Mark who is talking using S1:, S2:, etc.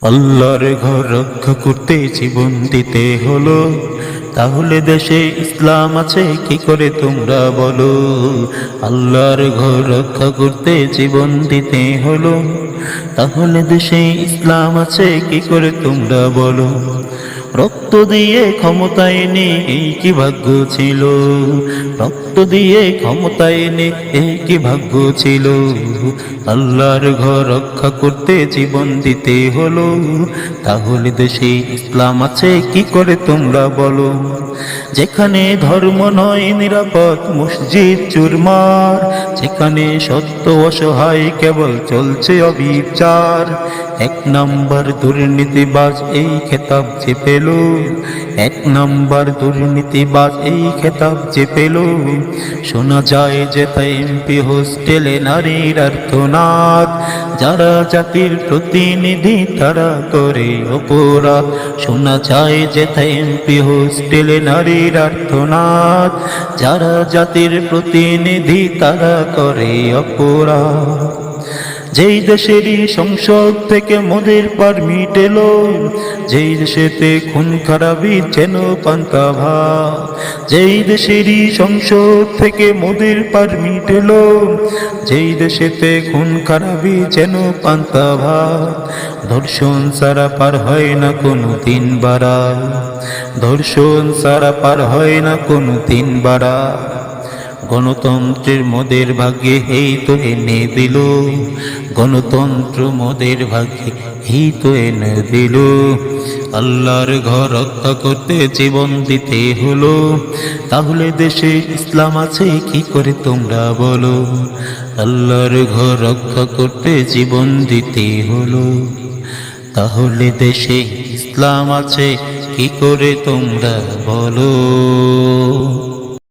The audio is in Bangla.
S1: আল্লাহর ঘর রক্ষা করতে জীবন দিতে হলো, তাহলে দেশে ইসলাম আছে কি করে তোমরা বলো। আল্লাহর ঘর রক্ষা করতে জীবন দিতে হলো, তাহলে দেশে ইসলাম আছে কি করে তোমরা বলো। রক্ত দিয়ে ক্ষমতায় এনে এই কি ভাগ্য ছিল, রক্ত দিয়ে ক্ষমতায় এনে এই কি ভাগ্য ছিল। আল্লাহর ঘর রক্ষা করতে জীবন দিতে হলো, তাহলে দেশে ইসলাম আছে কি করে তোমরা বলো। যেখানে ধর্ম নয় নিরাপদ মসজিদ চুরমার, যেখানে সত্য অসহায় কেবল চলছে অবিচার। এক নাম্বার দুর্নীতিবাজ এই খেতাব যে পেল, এক নাম্বার দুর্নীতিবাজ এই খেতাব যে পেল। শোনা যায় যে তাই এমপি হোস্টেলে নারীর আর্তনাদ, যারা জাতির প্রতিনিধি তারা করে অপরাধ। শোনা যায় যে তাই এমপি হোস্টেলে নারীর আর্তনাদ, যারা জাতির প্রতিনিধি তারা করে অপরাধ। যেই দেশেরই সংসদ থেকে মোদের পারমিট এলো, যেই দেশেতে খুন খারাপি যেন পান্তা ভাত। যেই দেশেরই সংসদ থেকে মোদের পারমিট এলো, যেই দেশেতে খুন খারাপি যেন পান্তা ভাত। ধর্ষণ সারা পার হয় না কোনো দিন বাড়ায়, ধর্ষণ সারা পার হয় না কোনো দিন বাড়ায়। গণতন্ত্রের মোদের ভাগ্যে এই তো এনে দিল, গণতন্ত্র মোদের ভাগ্যে এই তো এনে দিল। আল্লাহর ঘর রক্ষা করতে জীবন দিতে হলো, তাহলে দেশে ইসলাম আছে কি করে তোমরা বলো। আল্লাহর ঘর রক্ষা করতে জীবন দিতে হলো, তাহলে দেশে ইসলাম আছে কি করে তোমরা বলো।